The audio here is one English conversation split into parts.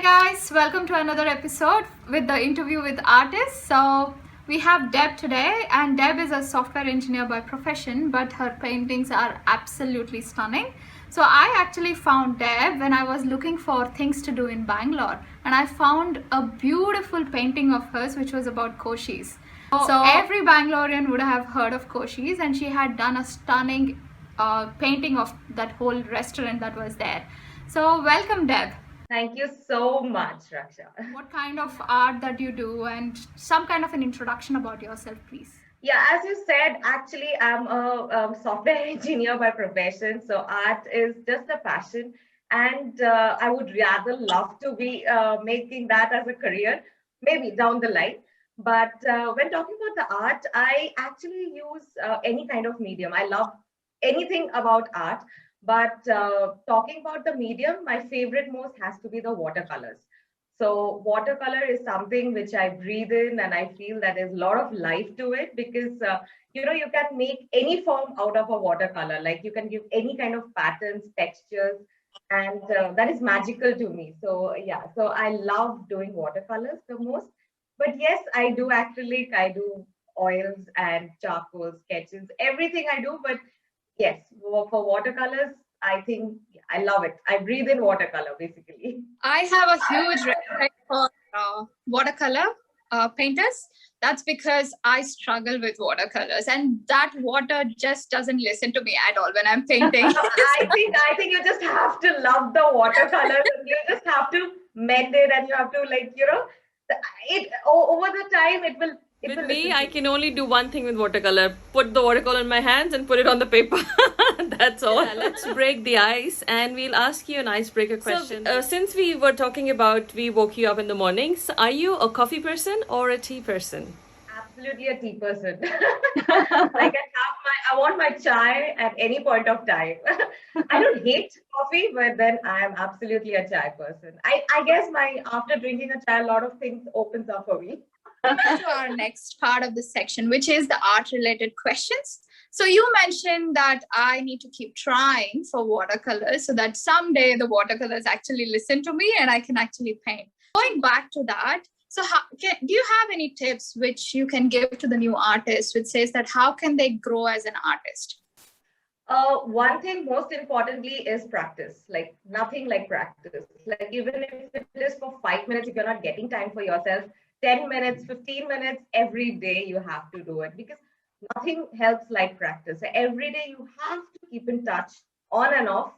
guys, welcome to another episode with the interview with artists. So we have Deb today, and Deb is a software engineer by profession, but her paintings are absolutely stunning. So I actually found Deb when I was looking for things to do in Bangalore, and I found a beautiful painting of hers which was about Koshis. So every Bangalorean would have heard of Koshis, and she had done a stunning painting of that whole restaurant that was there. So welcome, Deb. Thank you so much, Raksha. What kind of art that you do, and some kind of an introduction about yourself, please. Yeah, as you said, actually, I'm a software engineer by profession. So art is just a passion. And I would rather love to be making that as a career, maybe down the line. But when talking about the art, I actually use any kind of medium. I love anything about art. But talking about the medium, my favorite most has to be the watercolors. So watercolor is something which I breathe in, and I feel that there's a lot of life to it because you can make any form out of a watercolor. Like you can give any kind of patterns, textures, and that is magical to me. So yeah, so I love doing watercolors the most. But yes, I do acrylic, I do oils and charcoal sketches, everything I do. But yes, for watercolors, I think I love it. I breathe in watercolor basically. I have a huge respect for watercolor painters. That's because I struggle with watercolors, and that water just doesn't listen to me at all when I'm painting. I think you just have to love the watercolors, and you just have to mend it, and you have to over the time it will. With me, I can only do one thing with watercolor: put the watercolor in my hands and put it on the paper. That's all. Yeah, let's break the ice, and we'll ask you an icebreaker question. Since we were talking about we woke you up in the mornings, are you a coffee person or a tea person? Absolutely a tea person. I want my chai at any point of time. I don't hate coffee, but then I am absolutely a chai person. I guess my after drinking a chai, a lot of things opens up for me. To our next part of this section, which is the art related questions. So you mentioned that I need to keep trying for watercolors so that someday the watercolors actually listen to me and I can actually paint. Going back to that, so do you have any tips which you can give to the new artist which says that how can they grow as an artist? One thing most importantly is practice. Like nothing like practice. Like even if it is for 5 minutes, if you're not getting time for yourself, 10 minutes, 15 minutes every day, you have to do it because nothing helps like practice. So every day you have to keep in touch on and off.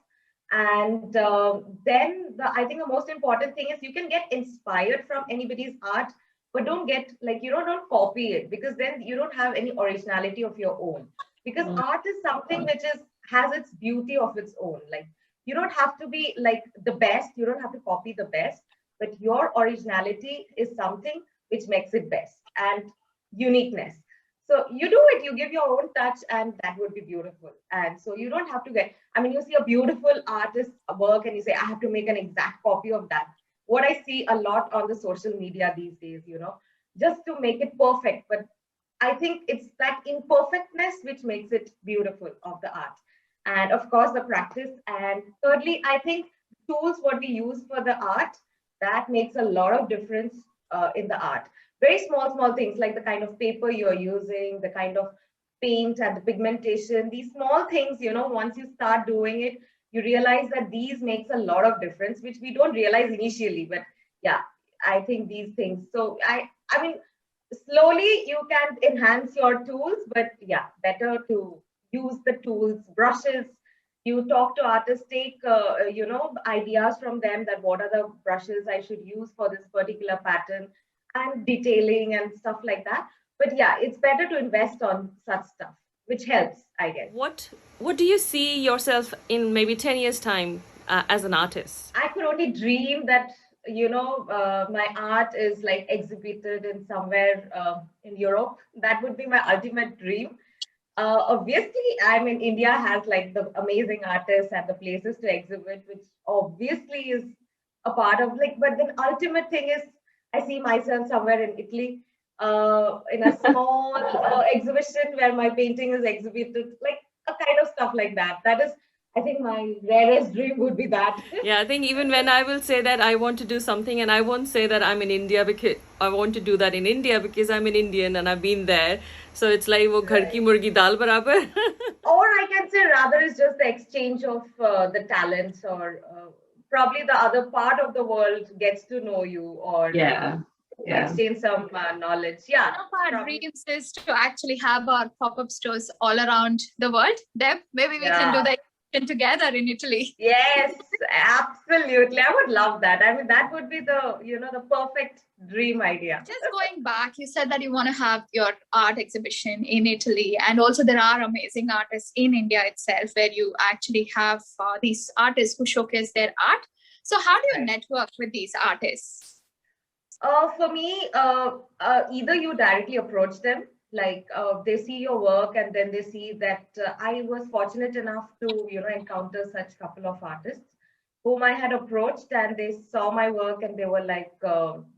And I think the most important thing is you can get inspired from anybody's art, but don't get like, don't copy it because then you don't have any originality of your own. Because art is something which has its beauty of its own. Like you don't have to be like the best, you don't have to copy the best, but your originality is something which makes it best and uniqueness. So you do it, you give your own touch, and that would be beautiful. And so you don't have to you see a beautiful artist work and you say, I have to make an exact copy of that. What I see a lot on the social media these days, just to make it perfect. But I think it's that imperfectness which makes it beautiful of the art. And of course, the practice. And thirdly, I think tools what we use for the art, that makes a lot of difference in the art. Very small things like the kind of paper you're using, the kind of paint and the pigmentation, these small things, once you start doing it, you realize that these makes a lot of difference, which we don't realize initially. But yeah, I think these things. So I mean, slowly you can enhance your tools, but yeah, better to use the tools, brushes. You talk to artists, take ideas from them that what are the brushes I should use for this particular pattern and detailing and stuff like that. But yeah, it's better to invest on such stuff, which helps, I guess. What do you see yourself in maybe 10 years time as an artist? I could only dream that my art is like exhibited in somewhere in Europe. That would be my ultimate dream. Obviously, I mean, India has like the amazing artists and the places to exhibit, which obviously is a part of like, but then ultimate thing is I see myself somewhere in Italy in a small exhibition where my painting is exhibited, like a kind of stuff like that. That is, I think my rarest dream would be that. Yeah, I think even when I will say that I want to do something, and I won't say that I'm in India because I want to do that in India because I'm an Indian and I've been there. So it's like wo ghar ki murgi dal barabar. Or I can say rather it's just the exchange of the talents, or probably the other part of the world gets to know you, or Yeah. Yeah. exchange some knowledge. Yeah. One of our probably. dreams is to actually have our pop-up stores all around the world. Deb, maybe we can do Yeah. that together in Italy. Yes, absolutely. I would love that. I mean, that would be the perfect dream idea. Just going back, you said that you want to have your art exhibition in Italy, and also there are amazing artists in India itself where you actually have these artists who showcase their art. So, how do you Right. network with these artists? For me, either you directly approach them, like they see your work, and then they see that I was fortunate enough to, encounter such couple of artists whom I had approached, and they saw my work, and they were like,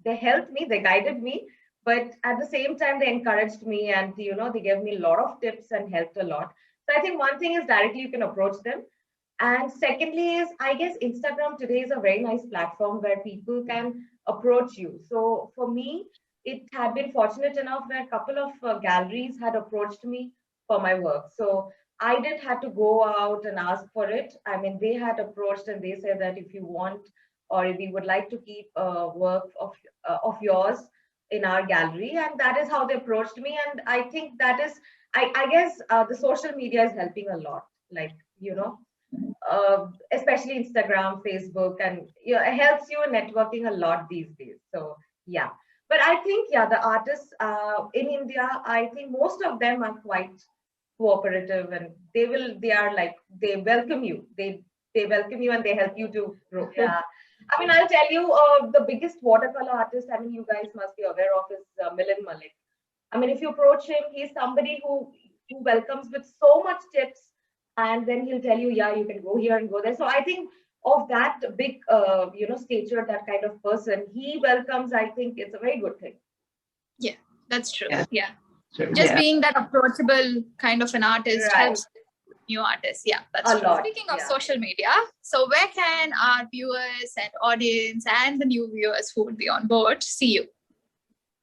they helped me, they guided me, but at the same time, they encouraged me, and they gave me a lot of tips and helped a lot. So I think one thing is directly you can approach them. And secondly is, I guess Instagram today is a very nice platform where people can approach you. So for me, it had been fortunate enough where a couple of galleries had approached me for my work. So I didn't have to go out and ask for it. I mean, they had approached and they said that if you want, or if you would like to keep work of yours in our gallery, and that is how they approached me. And I think that is, I guess the social media is helping a lot. Like, especially Instagram, Facebook, and it helps you in networking a lot these days. So yeah, but I think the artists in India, I think most of them are quite cooperative, and they are like they welcome you. They welcome you and they help you to grow. Yeah. I mean, I'll tell you, the biggest watercolor artist, I mean, you guys must be aware of, is Milind Malik. I mean, if you approach him, he's somebody who welcomes with so much tips, and then he'll tell you, yeah, you can go here and go there. So I think of that big, stature, that kind of person, he welcomes. I think it's a very good thing. Yeah, that's true. Yeah. Yeah. Sure. Just Yeah. being that approachable kind of an artist Right. helps new artists. Yeah, that's A true. lot, Speaking of yeah. social media, so where can our viewers and audience and the new viewers who would be on board see you?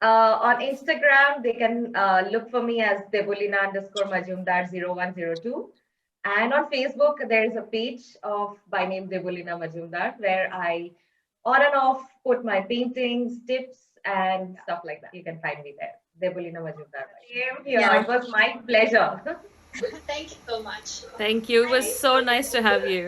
On Instagram, they can look for me as Debulina_Majumdar0102. And on Facebook, there is a page by name Debulina Majumdar, where I on and off put my paintings, tips, and stuff like that. You can find me there. Debulina Majumdar. Same here. Yeah. It was my pleasure. Thank you so much. Thank you. It was so nice to have you.